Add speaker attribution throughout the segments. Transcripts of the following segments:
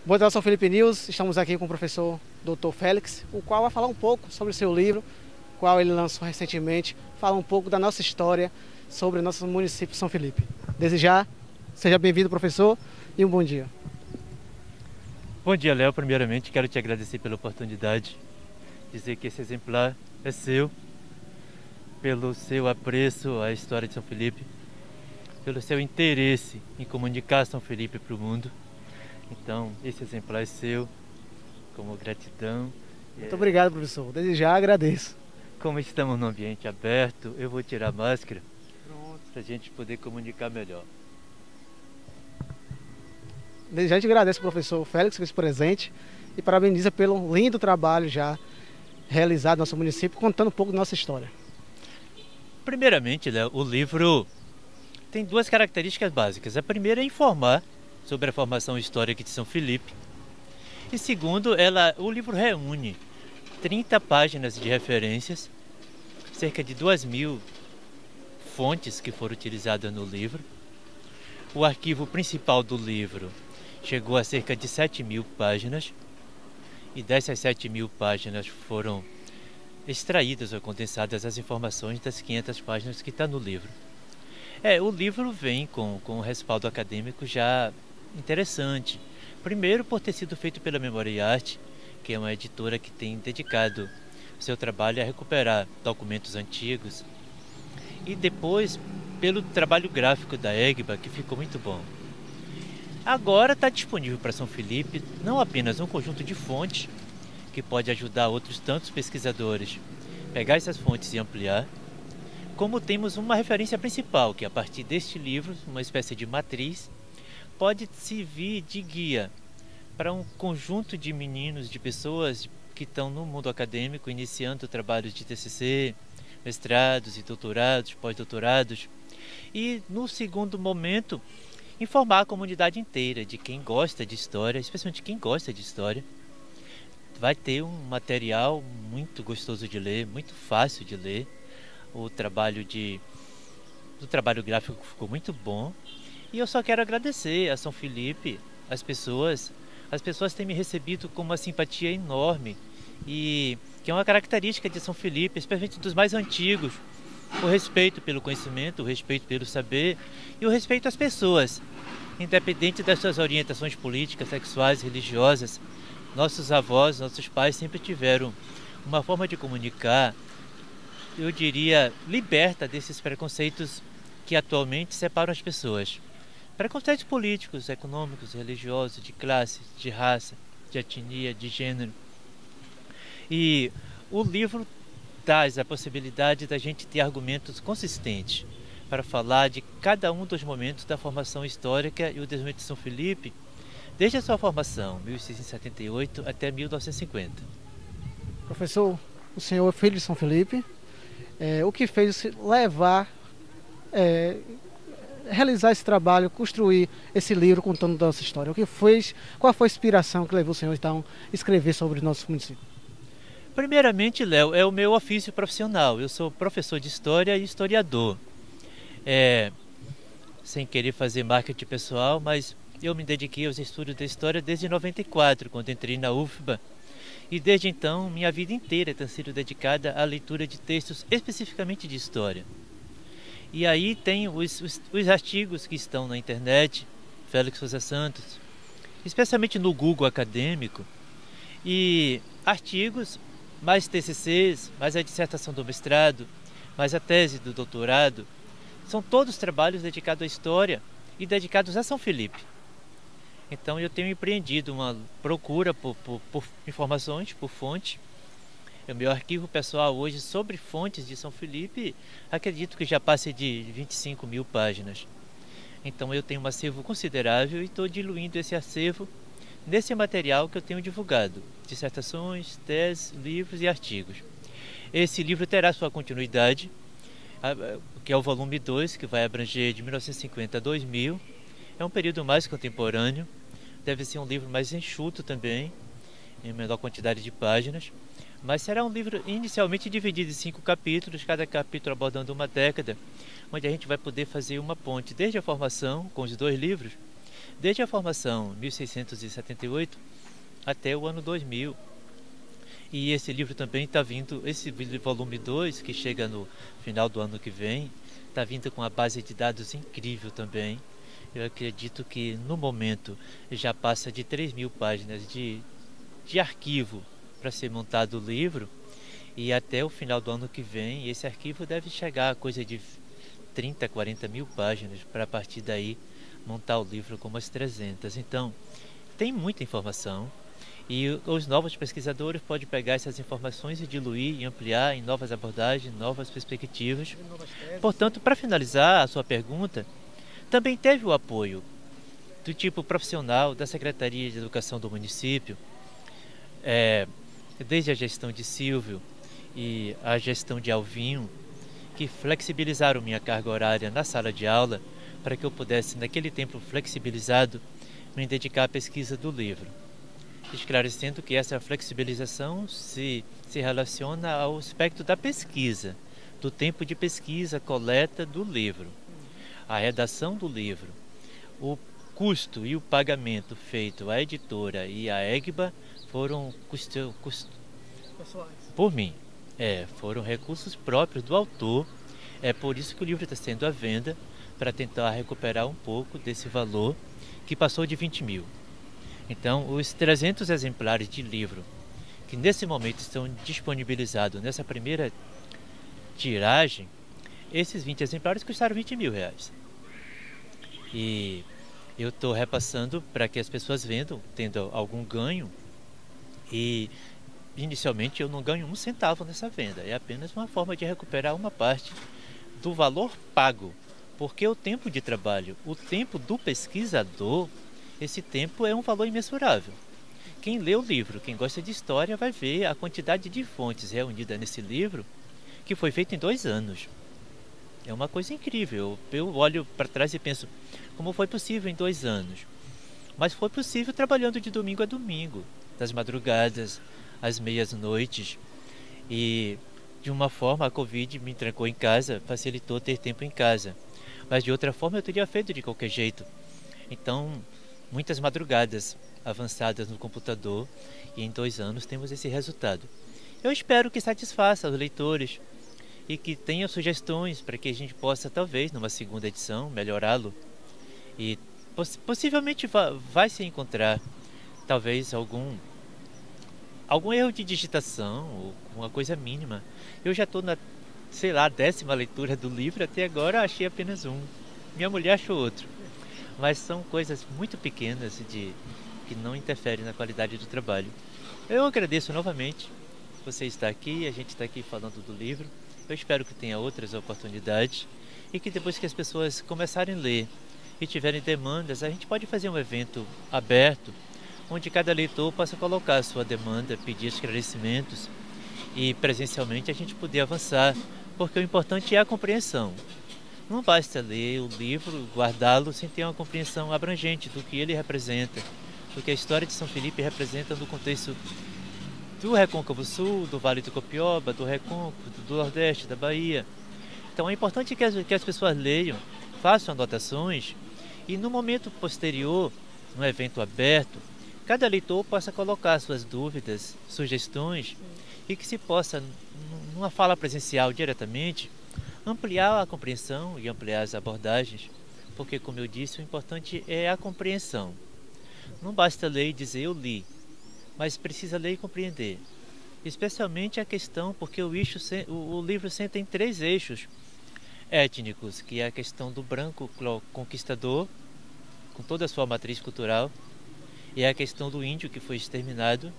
Speaker 1: Boa tarde, São Felipe News. Estamos aqui com o professor Dr. Félix, o qual vai falar um pouco sobre o seu livro, o qual ele lançou recentemente, fala um pouco da nossa história sobre o nosso município de São Felipe. Desde já, seja bem-vindo, professor, e um bom dia.
Speaker 2: Bom dia, Léo. Primeiramente, quero te agradecer pela oportunidade, dizer que esse exemplar é seu, pelo seu apreço à história de São Felipe, pelo seu interesse em comunicar São Felipe para o mundo. Então, esse exemplar é seu, como gratidão.
Speaker 1: Muito obrigado, professor. Desde já agradeço.
Speaker 2: Como estamos num ambiente aberto, eu vou tirar a máscara para a gente poder comunicar melhor.
Speaker 1: Desde já a gente agradece ao professor Félix por esse presente e parabeniza pelo lindo trabalho já realizado no nosso município, contando um pouco da nossa história.
Speaker 2: Primeiramente, Léo, o livro tem duas características básicas. A primeira é informar sobre a formação histórica de São Felipe. E segundo, o livro reúne 30 páginas de referências, cerca de 2.000 fontes que foram utilizadas no livro. O arquivo principal do livro chegou a cerca de 7.000 páginas, e dessas 7.000 páginas foram extraídas ou condensadas as informações das 500 páginas que está no livro. O livro vem com um respaldo acadêmico já interessante. Primeiro, por ter sido feito pela Memória e Arte, que é uma editora que tem dedicado seu trabalho a recuperar documentos antigos. E depois, pelo trabalho gráfico da EGBA, que ficou muito bom. Agora está disponível para São Felipe não apenas um conjunto de fontes, que pode ajudar outros tantos pesquisadores a pegar essas fontes e ampliar, como temos uma referência principal, que a partir deste livro, uma espécie de matriz, pode servir de guia para um conjunto de meninos, de pessoas que estão no mundo acadêmico, iniciando trabalhos de TCC, mestrados e doutorados, pós-doutorados. E, no segundo momento, informar a comunidade inteira de quem gosta de história, especialmente quem gosta de história. Vai ter um material muito gostoso de ler, muito fácil de ler. O trabalho gráfico ficou muito bom. E eu só quero agradecer a São Felipe, as pessoas têm me recebido com uma simpatia enorme, e que é uma característica de São Felipe, especialmente dos mais antigos, o respeito pelo conhecimento, o respeito pelo saber e o respeito às pessoas, independente das suas orientações políticas, sexuais, religiosas. Nossos avós, nossos pais sempre tiveram uma forma de comunicar, eu diria, liberta desses preconceitos que atualmente separam as pessoas. Preconceitos políticos, econômicos, religiosos, de classe, de raça, de etnia, de gênero. E o livro traz a possibilidade da gente ter argumentos consistentes para falar de cada um dos momentos da formação histórica e o desenvolvimento de São Felipe, desde a sua formação, 1678 até 1950.
Speaker 1: Professor, o senhor é filho de São Felipe. O que fez levar, realizar esse trabalho, construir esse livro contando da nossa história? Qual foi a inspiração que levou o senhor então a escrever sobre o nosso município?
Speaker 2: Primeiramente, Léo, é o meu ofício profissional. Eu sou professor de história e historiador. Sem querer fazer marketing pessoal, mas eu me dediquei aos estudos da história desde 94, quando entrei na UFBA. E desde então, minha vida inteira tem sido dedicada à leitura de textos especificamente de história. E aí tem os artigos que estão na internet, Félix Souza Santos, especialmente no Google acadêmico, e artigos, mais TCCs, mais a dissertação do mestrado, mais a tese do doutorado, são todos trabalhos dedicados à história e dedicados a São Felipe. Então eu tenho empreendido uma procura por informações, por fonte. O meu arquivo pessoal hoje sobre fontes de São Felipe, acredito que já passe de 25.000 páginas. Então eu tenho um acervo considerável e estou diluindo esse acervo nesse material que eu tenho divulgado. Dissertações, teses, livros e artigos. Esse livro terá sua continuidade, que é o volume 2, que vai abranger de 1950 a 2000. É um período mais contemporâneo, deve ser um livro mais enxuto também, em menor quantidade de páginas, mas será um livro inicialmente dividido em 5 capítulos, cada capítulo abordando uma década, onde a gente vai poder fazer uma ponte desde a formação, com os 2 livros, desde a formação 1678 até o ano 2000. E esse livro também está vindo, esse volume 2, que chega no final do ano que vem, está vindo com uma base de dados incrível também. Eu acredito que no momento já passa de 3.000 páginas de arquivo para ser montado o livro. E até o final do ano que vem, esse arquivo deve chegar a coisa de 30, 40 mil páginas, para a partir daí montar o livro com umas 300. Então, tem muita informação e os novos pesquisadores podem pegar essas informações e diluir e ampliar em novas abordagens, novas perspectivas. Portanto, para finalizar a sua pergunta, também teve o apoio do tipo profissional da Secretaria de Educação do município, desde a gestão de Silvio e a gestão de Alvinho, que flexibilizaram minha carga horária na sala de aula para que eu pudesse, naquele tempo flexibilizado, me dedicar à pesquisa do livro. Esclarecendo que essa flexibilização se relaciona ao aspecto da pesquisa, do tempo de pesquisa, coleta do livro, a redação do livro, o custo e o pagamento feito à editora e à EGBA foram por mim. Foram recursos próprios do autor. É por isso que o livro está sendo à venda, para tentar recuperar um pouco desse valor que passou de 20 mil. Então, os 300 exemplares de livro que nesse momento estão disponibilizados nessa primeira tiragem, esses 20 exemplares custaram 20 mil reais. E eu estou repassando para que as pessoas vendam, tendo algum ganho. E inicialmente eu não ganho um centavo nessa venda, é apenas uma forma de recuperar uma parte do valor pago, porque o tempo de trabalho, o tempo do pesquisador, esse tempo é um valor imensurável. Quem lê o livro, quem gosta de história, vai ver a quantidade de fontes reunida nesse livro, que foi feito em 2 anos. É uma coisa incrível. Eu olho para trás e penso, como foi possível em 2 anos? Mas foi possível trabalhando de domingo a domingo, das madrugadas, às meias-noites. E de uma forma a Covid me trancou em casa, facilitou ter tempo em casa. Mas de outra forma eu teria feito de qualquer jeito. Então, muitas madrugadas avançadas no computador, e em 2 anos temos esse resultado. Eu espero que satisfaça os leitores e que tenha sugestões para que a gente possa, talvez, numa segunda edição, melhorá-lo. E possivelmente vai se encontrar, talvez, algum erro de digitação, ou uma coisa mínima. Eu já estou na, 10ª leitura do livro, até agora achei apenas um. Minha mulher achou outro. Mas são coisas muito pequenas que não interferem na qualidade do trabalho. Eu agradeço novamente você estar aqui, a gente está aqui falando do livro. Eu espero que tenha outras oportunidades e que depois que as pessoas começarem a ler e tiverem demandas, a gente pode fazer um evento aberto, onde cada leitor possa colocar a sua demanda, pedir esclarecimentos e presencialmente a gente poder avançar, porque o importante é a compreensão. Não basta ler o livro, guardá-lo sem ter uma compreensão abrangente do que ele representa, do que a história de São Felipe representa no contexto do Recôncavo Sul, do Vale do Copioba, do Recôncavo, do Nordeste, da Bahia. Então é importante que as pessoas leiam, façam anotações e no momento posterior, no evento aberto, cada leitor possa colocar suas dúvidas, sugestões e que se possa, numa fala presencial diretamente, ampliar a compreensão e ampliar as abordagens, porque, como eu disse, o importante é a compreensão. Não basta ler e dizer eu li, mas precisa ler e compreender. Especialmente a questão, porque o livro senta em 3 eixos étnicos, que é a questão do branco conquistador, com toda a sua matriz cultural, e a questão do índio que foi exterminado,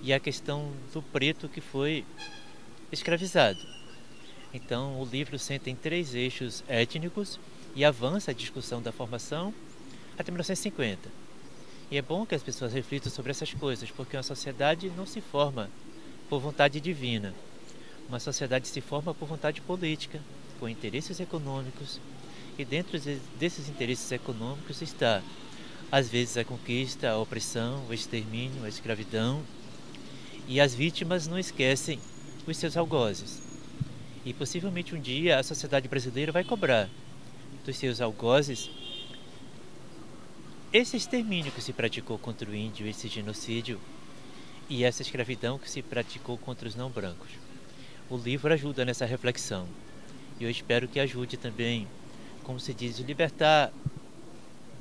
Speaker 2: e a questão do preto que foi escravizado. Então, o livro senta em 3 eixos étnicos e avança a discussão da formação até 1950. E é bom que as pessoas reflitam sobre essas coisas, porque uma sociedade não se forma por vontade divina. Uma sociedade se forma por vontade política, com interesses econômicos, e dentro desses interesses econômicos está, às vezes, a conquista, a opressão, o extermínio, a escravidão, e as vítimas não esquecem os seus algozes. E possivelmente um dia a sociedade brasileira vai cobrar dos seus algozes esse extermínio que se praticou contra o índio, esse genocídio e essa escravidão que se praticou contra os não brancos. O livro ajuda nessa reflexão e eu espero que ajude também, como se diz, libertar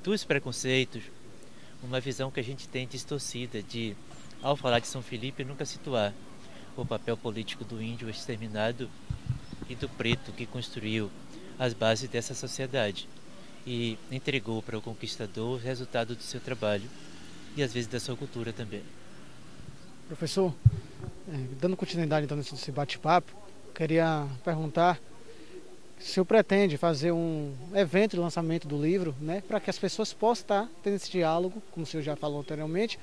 Speaker 2: dos preconceitos, uma visão que a gente tem distorcida de, ao falar de São Felipe, nunca situar o papel político do índio exterminado e do preto que construiu as bases dessa sociedade e entregou para o conquistador o resultado do seu trabalho e às vezes da sua cultura também.
Speaker 1: Professor, dando continuidade então nesse bate-papo, queria perguntar se o senhor pretende fazer um evento de lançamento do livro, né, para que as pessoas possam estar tendo esse diálogo, como o senhor já falou anteriormente,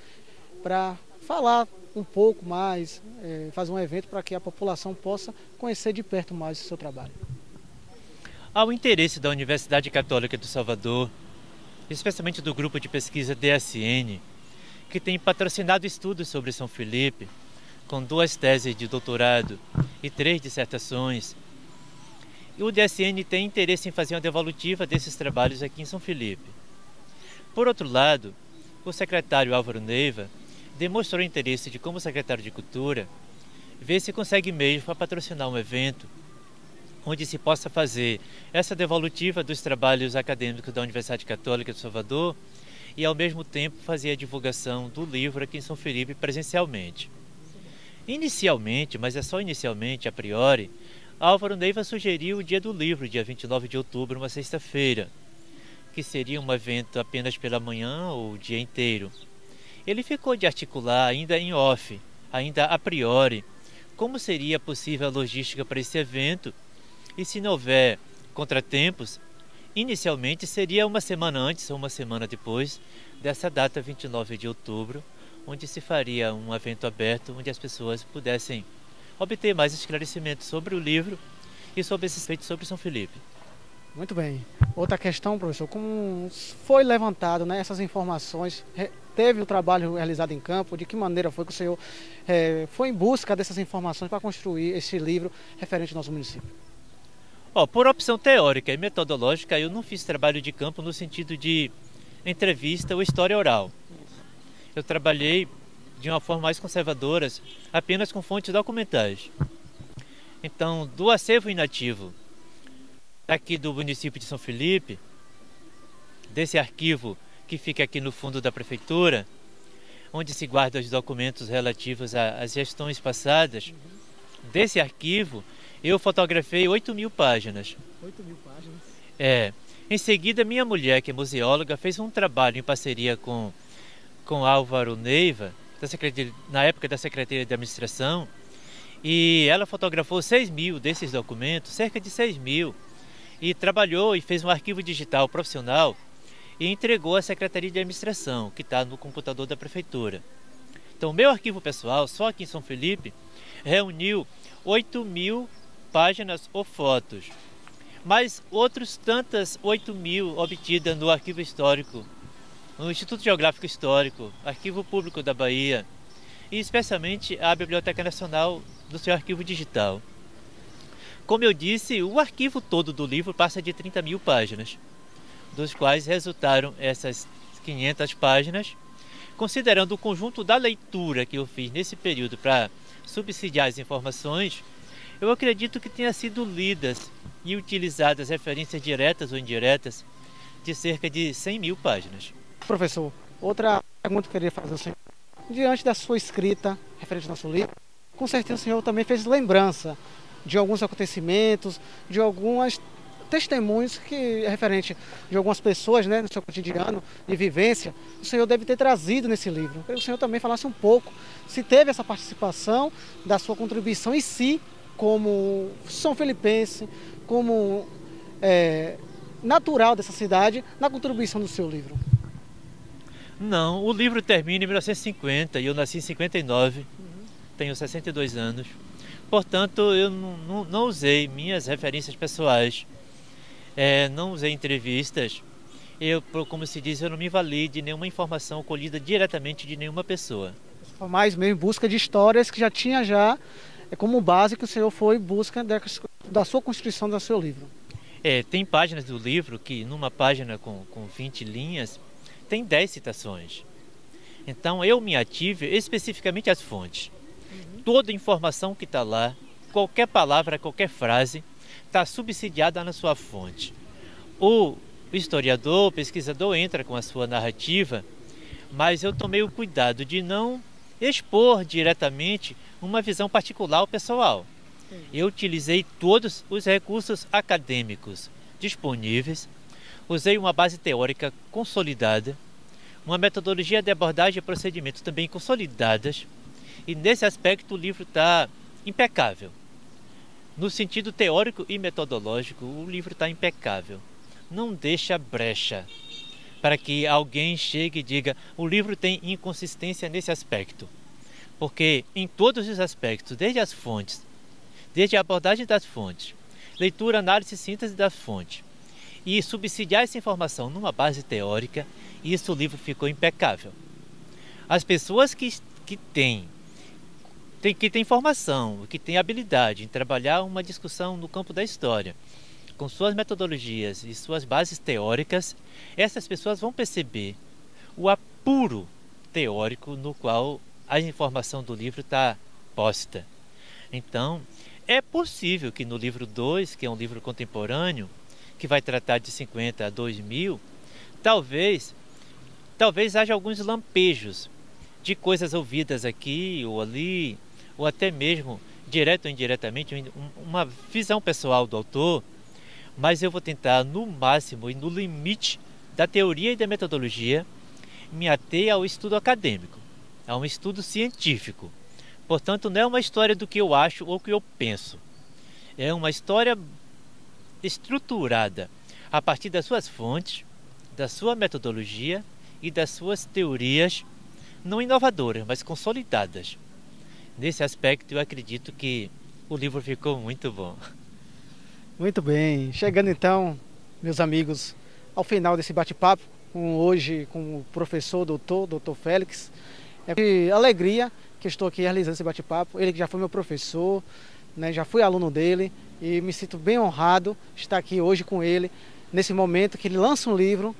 Speaker 1: para falar um pouco mais, fazer um evento para que a população possa conhecer de perto mais o seu trabalho.
Speaker 2: Há o interesse da Universidade Católica do Salvador, especialmente do grupo de pesquisa DSN, que tem patrocinado estudos sobre São Felipe, com 2 teses de doutorado e 3 dissertações. E o DSN tem interesse em fazer uma devolutiva desses trabalhos aqui em São Felipe. Por outro lado, o secretário Álvaro Neiva demonstrou interesse de, como secretário de Cultura, ver se consegue meios para patrocinar um evento onde se possa fazer essa devolutiva dos trabalhos acadêmicos da Universidade Católica de Salvador e, ao mesmo tempo, fazer a divulgação do livro aqui em São Felipe presencialmente. Inicialmente, mas é só inicialmente, a priori, Álvaro Neiva sugeriu o Dia do Livro, dia 29 de outubro, uma sexta-feira, que seria um evento apenas pela manhã ou o dia inteiro. Ele ficou de articular ainda em off, ainda a priori, como seria possível a logística para esse evento e, se não houver contratempos, inicialmente seria uma semana antes ou uma semana depois dessa data 29 de outubro, onde se faria um evento aberto onde as pessoas pudessem obter mais esclarecimentos sobre o livro e sobre esses feitos sobre São Felipe.
Speaker 1: Muito bem. Outra questão, professor, como foi levantado, né, essas informações, teve o trabalho realizado em campo, de que maneira foi que o senhor foi em busca dessas informações para construir esse livro referente ao nosso município?
Speaker 2: Por opção teórica e metodológica, eu não fiz trabalho de campo no sentido de entrevista ou história oral. Eu trabalhei de uma forma mais conservadora, apenas com fontes documentais. Então, do acervo inativo aqui do município de São Felipe, desse arquivo que fica aqui no fundo da prefeitura, onde se guardam os documentos relativos às gestões passadas, desse arquivo eu fotografei 8.000 páginas.
Speaker 1: 8.000 páginas?
Speaker 2: Em seguida, minha mulher, que é museóloga, fez um trabalho em parceria com Álvaro Neiva, na época da Secretaria de Administração, e ela fotografou 6.000 desses documentos, cerca de 6.000, e trabalhou e fez um arquivo digital profissional e entregou à Secretaria de Administração, que está no computador da Prefeitura. Então, o meu arquivo pessoal, só aqui em São Felipe, reuniu 8.000 páginas ou fotos, mais outros tantas 8.000 obtidas no Arquivo Histórico, no Instituto Geográfico Histórico, Arquivo Público da Bahia e especialmente a Biblioteca Nacional do seu arquivo digital. Como eu disse, o arquivo todo do livro passa de 30.000 páginas, dos quais resultaram essas 500 páginas, considerando o conjunto da leitura que eu fiz nesse período para subsidiar as informações. Eu acredito que tenha sido lidas e utilizadas referências diretas ou indiretas de cerca de 100.000 páginas.
Speaker 1: Professor, outra pergunta que eu queria fazer ao senhor. Diante da sua escrita referente ao nosso livro, com certeza o senhor também fez lembrança de alguns acontecimentos, de alguns testemunhos que referente de algumas pessoas, né, no seu cotidiano de vivência, o senhor deve ter trazido nesse livro. Eu queria que o senhor também falasse um pouco se teve essa participação da sua contribuição em si, como São Felipense, como natural dessa cidade, na contribuição do seu livro.
Speaker 2: Não, o livro termina em 1950 e eu nasci em 59, tenho 62 anos. Portanto, eu não usei minhas referências pessoais, não usei entrevistas. Como se diz, eu não me vali de nenhuma informação colhida diretamente de nenhuma pessoa.
Speaker 1: Foi mais mesmo em busca de histórias que já tinha como base que o senhor foi em busca da sua constituição do seu livro.
Speaker 2: Tem páginas do livro que, numa página com 20 linhas, tem 10 citações. Então eu me ative especificamente às fontes. Toda informação que está lá, qualquer palavra, qualquer frase, está subsidiada na sua fonte. O historiador, o pesquisador entra com a sua narrativa, mas eu tomei o cuidado de não expor diretamente uma visão particular ou pessoal. Eu utilizei todos os recursos acadêmicos disponíveis, usei uma base teórica consolidada, uma metodologia de abordagem e procedimento também consolidadas, e nesse aspecto o livro está impecável. No sentido teórico e metodológico, o livro está impecável. Não deixa brecha para que alguém chegue e diga o livro tem inconsistência nesse aspecto. Porque em todos os aspectos, desde as fontes, desde a abordagem das fontes, leitura, análise e síntese das fontes, e subsidiar essa informação numa base teórica, isso o livro ficou impecável. As pessoas que têm formação, que têm habilidade em trabalhar uma discussão no campo da história, com suas metodologias e suas bases teóricas, essas pessoas vão perceber o apuro teórico no qual a informação do livro está posta. Então, é possível que no livro 2, que é um livro contemporâneo, que vai tratar de 50 a 2000, talvez haja alguns lampejos de coisas ouvidas aqui ou ali, ou até mesmo, direto ou indiretamente, uma visão pessoal do autor, mas eu vou tentar, no máximo e no limite da teoria e da metodologia, me ater ao estudo acadêmico, a um estudo científico. Portanto, não é uma história do que eu acho ou que eu penso. É uma história estruturada a partir das suas fontes, da sua metodologia e das suas teorias, não inovadoras, mas consolidadas. Nesse aspecto, eu acredito que o livro ficou muito bom.
Speaker 1: Muito bem. Chegando então, meus amigos, ao final desse bate-papo, hoje com o professor doutor Félix. É com alegria que estou aqui realizando esse bate-papo. Ele que já foi meu professor, né, já fui aluno dele e me sinto bem honrado de estar aqui hoje com ele, nesse momento que ele lança um livro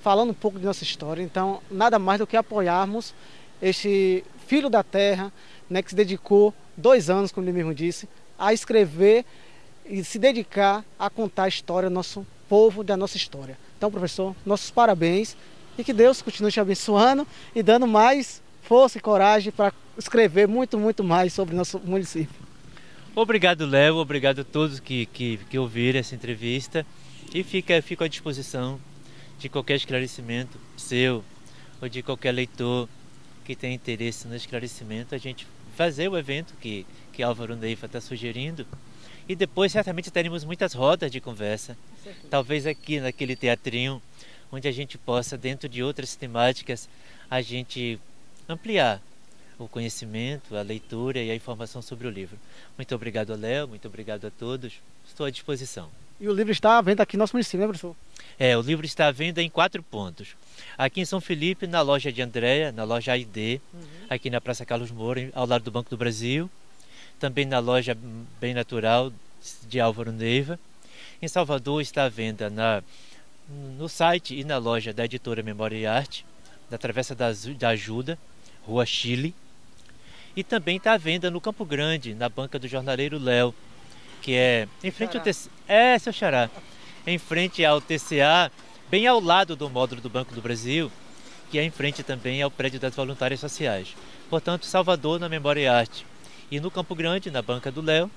Speaker 1: falando um pouco de nossa história. Então, nada mais do que apoiarmos este filho da terra, né, que se dedicou 2 anos, como ele mesmo disse, a escrever e se dedicar a contar a história do nosso povo, da nossa história. Então, professor, nossos parabéns e que Deus continue te abençoando e dando mais força e coragem para escrever muito, muito mais sobre nosso município.
Speaker 2: Obrigado, Léo, obrigado a todos que ouviram essa entrevista e fico à disposição de qualquer esclarecimento seu ou de qualquer leitor que tenha interesse no esclarecimento, a gente fazer o evento que Álvaro Neiva está sugerindo. E depois certamente teremos muitas rodas de conversa, talvez aqui naquele teatrinho, onde a gente possa, dentro de outras temáticas, a gente ampliar o conhecimento, a leitura e a informação sobre o livro. Muito obrigado, Léo, muito obrigado a todos, estou à disposição.
Speaker 1: E o livro está à venda aqui no nosso município, né, professor?
Speaker 2: O livro está à venda em 4 pontos. Aqui em São Felipe, na loja de Andréa, na loja AID, aqui na Praça Carlos Moura, ao lado do Banco do Brasil. Também na loja Bem Natural de Álvaro Neiva. Em Salvador está à venda no site e na loja da editora Memória e Arte, na Travessa da Ajuda, Rua Chile. E também está à venda no Campo Grande, na banca do jornaleiro Léo, que é em frente ao TCA. Seu xará. Em frente ao TCA, bem ao lado do módulo do Banco do Brasil, que é em frente também ao prédio das Voluntárias Sociais. Portanto, Salvador, na Memória e Arte. E no Campo Grande, na banca do Léo,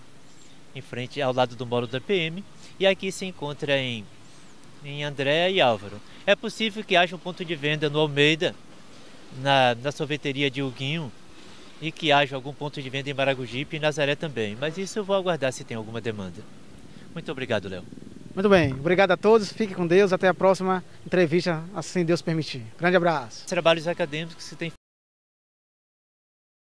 Speaker 2: em frente ao lado do módulo da PM, e aqui se encontra em Andréa e Álvaro. É possível que haja um ponto de venda no Almeida, na sorveteria de Huguinho, e que haja algum ponto de venda em Maragogipe e Nazaré também, mas isso eu vou aguardar se tem alguma demanda. Muito obrigado, Léo.
Speaker 1: Muito bem, obrigado a todos, fiquem com Deus, até a próxima entrevista, assim Deus permitir. Grande abraço.
Speaker 2: Trabalhos acadêmicos que se tem